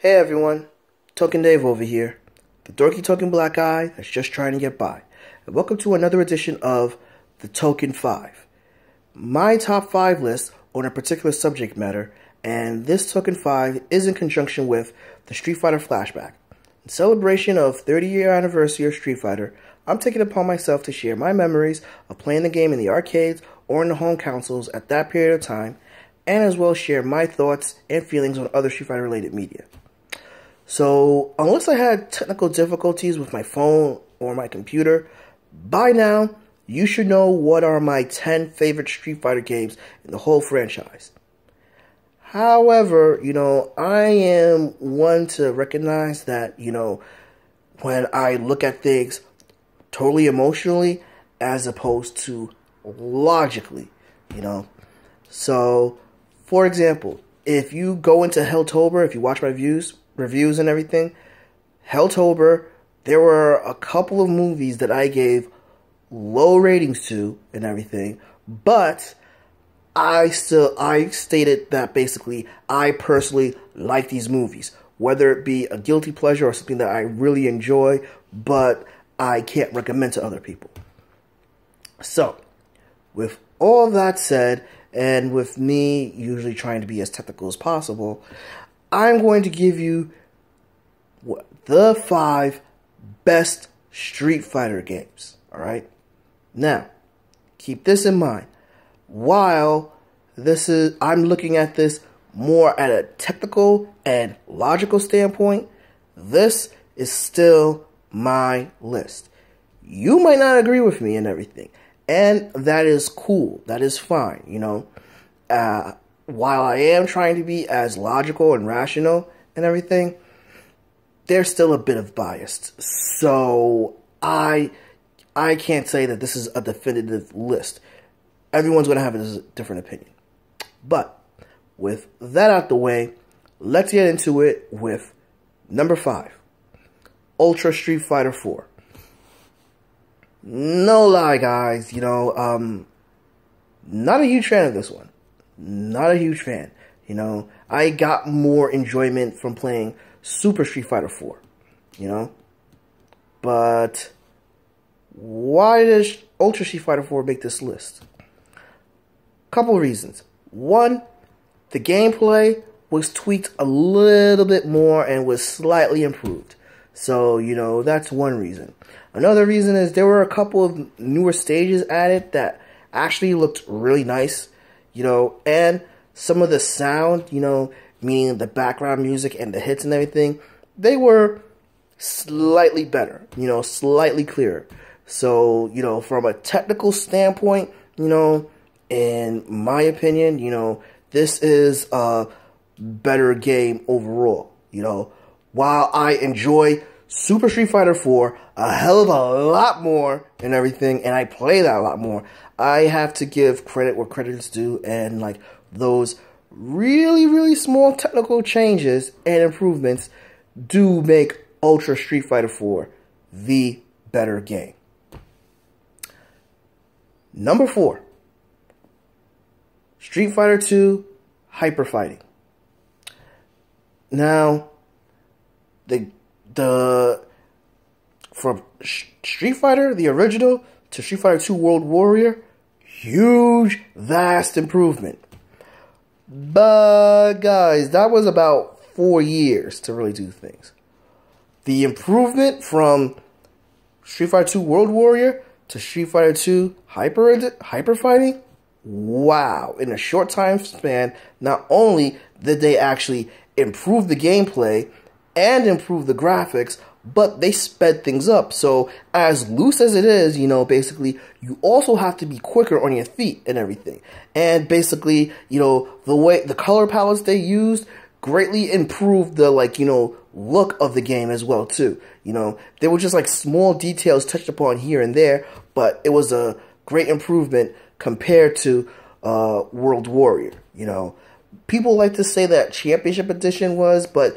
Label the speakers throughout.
Speaker 1: Hey everyone, Token Dave over here, the dorky token black guy that's just trying to get by. And welcome to another edition of the Token 5. My top 5 list on a particular subject matter, and this Token 5 is in conjunction with the Street Fighter Flashback. In celebration of 30-year anniversary of Street Fighter, I'm taking it upon myself to share my memories of playing the game in the arcades or in the home consoles at that period of time, and as well share my thoughts and feelings on other Street Fighter related media. So, unless I had technical difficulties with my phone or my computer, by now, you should know what are my 10 favorite Street Fighter games in the whole franchise. However, I am one to recognize that, when I look at things totally emotionally as opposed to logically, So, for example, if you go into Helltober, if you watch my reviews and everything, Helltober, there were a couple of movies that I gave low ratings to and everything, but I stated that basically I personally like these movies, whether it be a guilty pleasure or something that I really enjoy, but I can't recommend to other people. So, with all that said, and with me usually trying to be as technical as possible, I'm going to give you the 5 best Street Fighter games. Alright? Now, keep this in mind. While I'm looking at this more at a technical and logical standpoint, this is still my list. You might not agree with me and everything, and that is cool. That is fine, While I am trying to be as logical and rational and everything, there's still a bit of bias. So I can't say that this is a definitive list. Everyone's going to have a different opinion. But with that out the way, let's get into it with number 5, Ultra Street Fighter 4. No lie, guys, not a huge fan of this one. Not a huge fan. I got more enjoyment from playing Super Street Fighter 4. But why does Ultra Street Fighter 4 make this list? Couple of reasons. One, the gameplay was tweaked a little bit more and was slightly improved. So, that's one reason. Another reason is there were a couple of newer stages added that actually looked really nice. And some of the sound, meaning the background music and the hits and everything, they were slightly better, slightly clearer. So, from a technical standpoint, in my opinion, this is a better game overall. While I enjoy Super Street Fighter 4 a hell of a lot more and everything, and I play that a lot more, I have to give credit where credit is due, and those really, really small technical changes and improvements do make Ultra Street Fighter 4 the better game. Number 4, Street Fighter 2 Hyper Fighting. Now, from Street Fighter, the original, to Street Fighter 2 World Warrior, huge, vast improvement. But, guys, that was about 4 years to really do things. The improvement from Street Fighter 2 World Warrior to Street Fighter 2 Hyper Fighting, wow. In a short time span, not only did they actually improve the gameplay and improve the graphics, but they sped things up. So, as loose as it is, basically, you also have to be quicker on your feet and everything. And basically, the color palettes they used greatly improved the, look of the game as well, too. There were just, small details touched upon here and there, but it was a great improvement compared to World Warrior, People like to say that Championship Edition was, but,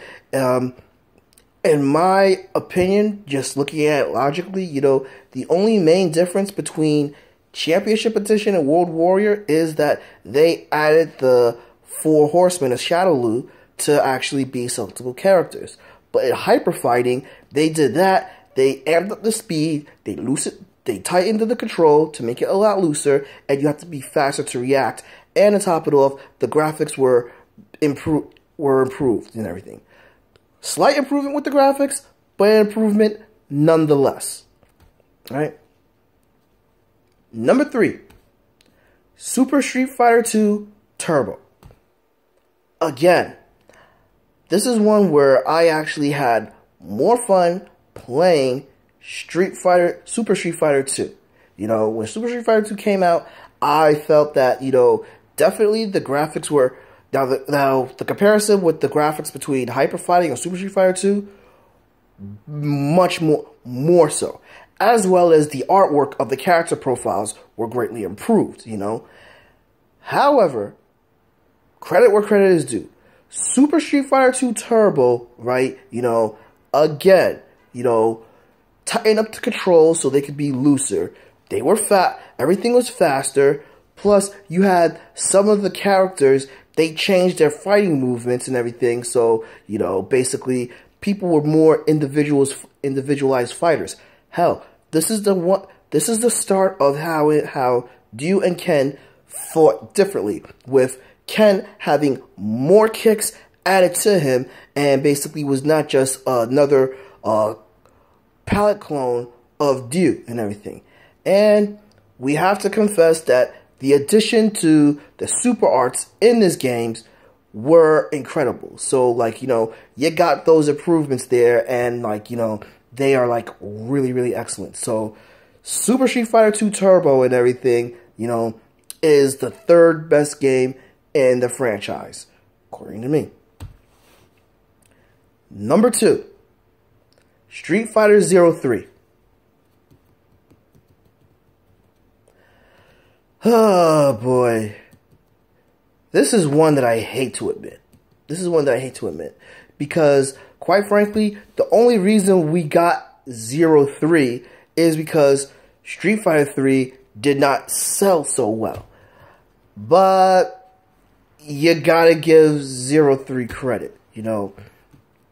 Speaker 1: in my opinion, just looking at it logically, the only main difference between Championship Edition and World Warrior is that they added the 4 Horsemen of Shadowloo to actually be selectable characters. But in hyper fighting, they did that. They amped up the speed. They tightened the control to make it a lot looser, and you have to be faster to react. And to top it off, the graphics were improved and everything. Slight improvement with the graphics, but an improvement nonetheless. All right. Number 3, Super Street Fighter 2 Turbo. Again, this is one where I actually had more fun playing Super Street Fighter 2. You know, when Super Street Fighter 2 came out, I felt that, you know, definitely the graphics were, now the comparison with the graphics between Hyper Fighting and Super Street Fighter 2, much more so. As well as the artwork of the character profiles were greatly improved, you know. However, credit where credit is due. Super Street Fighter 2 Turbo, right, you know, again, you know, tighten up the controls so they could be looser. They were everything was faster, plus you had some of the characters, they changed their fighting movements and everything, so, you know, basically, people were more individualized fighters. Hell, this is the start of how Ryu and Ken fought differently, with Ken having more kicks added to him, and basically was not just another palette clone of Ryu and everything. And we have to confess that the addition to the super arts in these games were incredible. So, like, you know, you got those improvements there, and, like, you know, they are, like, really, really excellent. So, Super Street Fighter 2 Turbo and everything, you know, is the 3rd best game in the franchise, according to me. Number 2, Street Fighter 03. Oh, boy. This is one that I hate to admit. Because, quite frankly, the only reason we got 03 is because Street Fighter 3 did not sell so well. But you gotta give 03 credit, you know.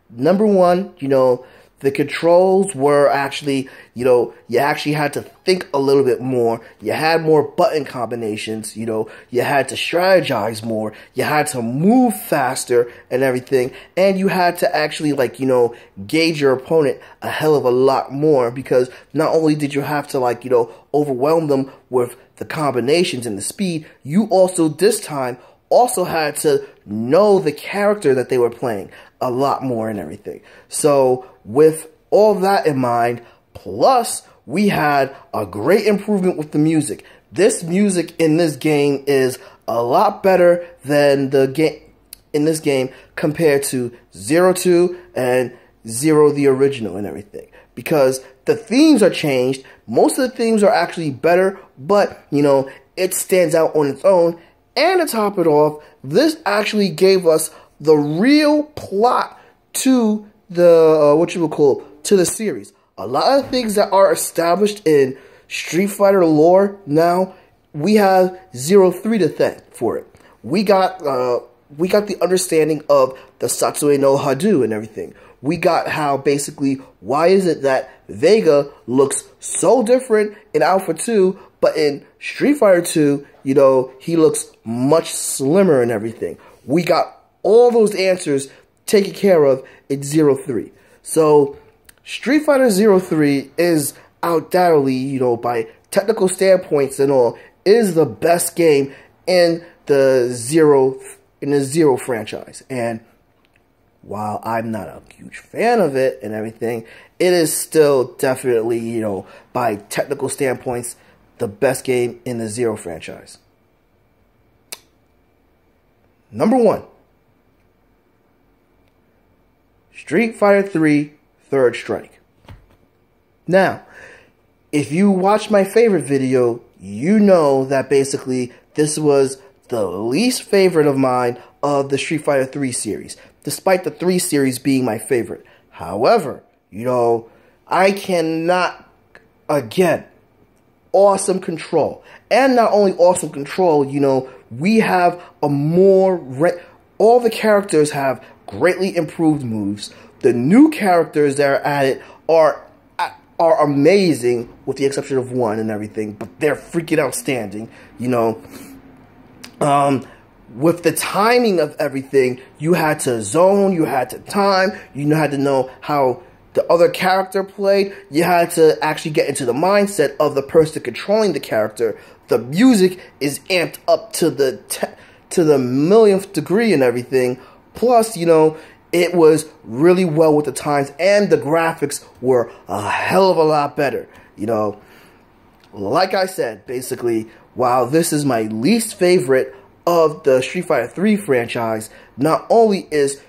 Speaker 1: Number 1, you know, the controls were actually, you know, you actually had to think a little bit more. You had more button combinations, you know, you had to strategize more. You had to move faster and everything. And you had to actually, like, you know, gauge your opponent a hell of a lot more, because not only did you have to, like, you know, overwhelm them with the combinations and the speed, you also, this time, also had to know the character that they were playing a lot more and everything. So, with all that in mind, plus we had a great improvement with the music. This music in this game is a lot better than the game in this game compared to 02 and 0 the original and everything. Because the themes are changed. Most of the themes are actually better, but, you know, it stands out on its own. And to top it off, this actually gave us the real plot to the, to the series. A lot of things that are established in Street Fighter lore now, we have 03 to thank for it. We got the understanding of the Satsue no Hadu and everything. We got how basically, why is it that Vega looks so different in Alpha 2, but in Street Fighter 2, you know, he looks much slimmer and everything. We got all those answers taken care of in 03. So, Street Fighter 03 is undoubtedly, you know, by technical standpoints and all, is the best game in the Zero franchise. And while I'm not a huge fan of it and everything, it is still definitely, you know, by technical standpoints, the best game in the Zero franchise. Number 1. Street Fighter 3 Third Strike. Now, if you watched my favorite video, you know that basically this was the least favorite of mine of the Street Fighter 3 series, despite the 3 series being my favorite. However, you know, I cannot, again, awesome control. And not only awesome control, you know, we have a more, all the characters have greatly improved moves. The new characters that are added are amazing, with the exception of one and everything, but they're freaking outstanding, you know. With the timing of everything, you had to zone, you had to time, you had to know how the other character played, you had to actually get into the mindset of the person controlling the character. The music is amped up to the millionth degree and everything. Plus, you know, it was really well with the times, and the graphics were a hell of a lot better. You know, like I said, basically, while this is my least favorite of the Street Fighter 3 franchise, not only is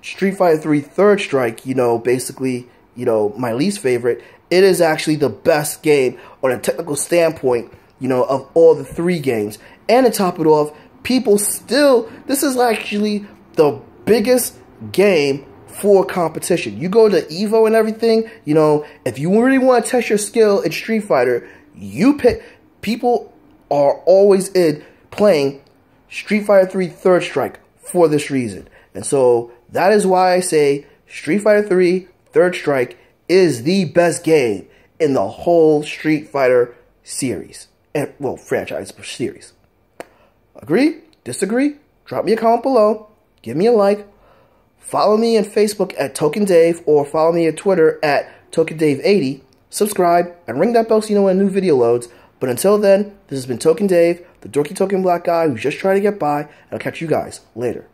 Speaker 1: Street Fighter 3 Third Strike, you know, basically, you know, my least favorite, it is actually the best game on a technical standpoint, you know, of all the 3 games. And to top it off, people still, this is actually the biggest game for competition. You go to Evo and everything, you know, if you really want to test your skill in Street Fighter, you pick, people are always in playing Street Fighter 3 Third Strike for this reason. And so that is why I say Street Fighter 3 Third Strike is the best game in the whole Street Fighter series. And, well, franchise series. Agree? Disagree? Drop me a comment below. Give me a like. Follow me on Facebook at TokenDave, or follow me on Twitter at TokenDave80. Subscribe and ring that bell so you know when a new video loads. But until then, this has been Token Dave, the dorky token black guy who's just trying to get by, and I'll catch you guys later.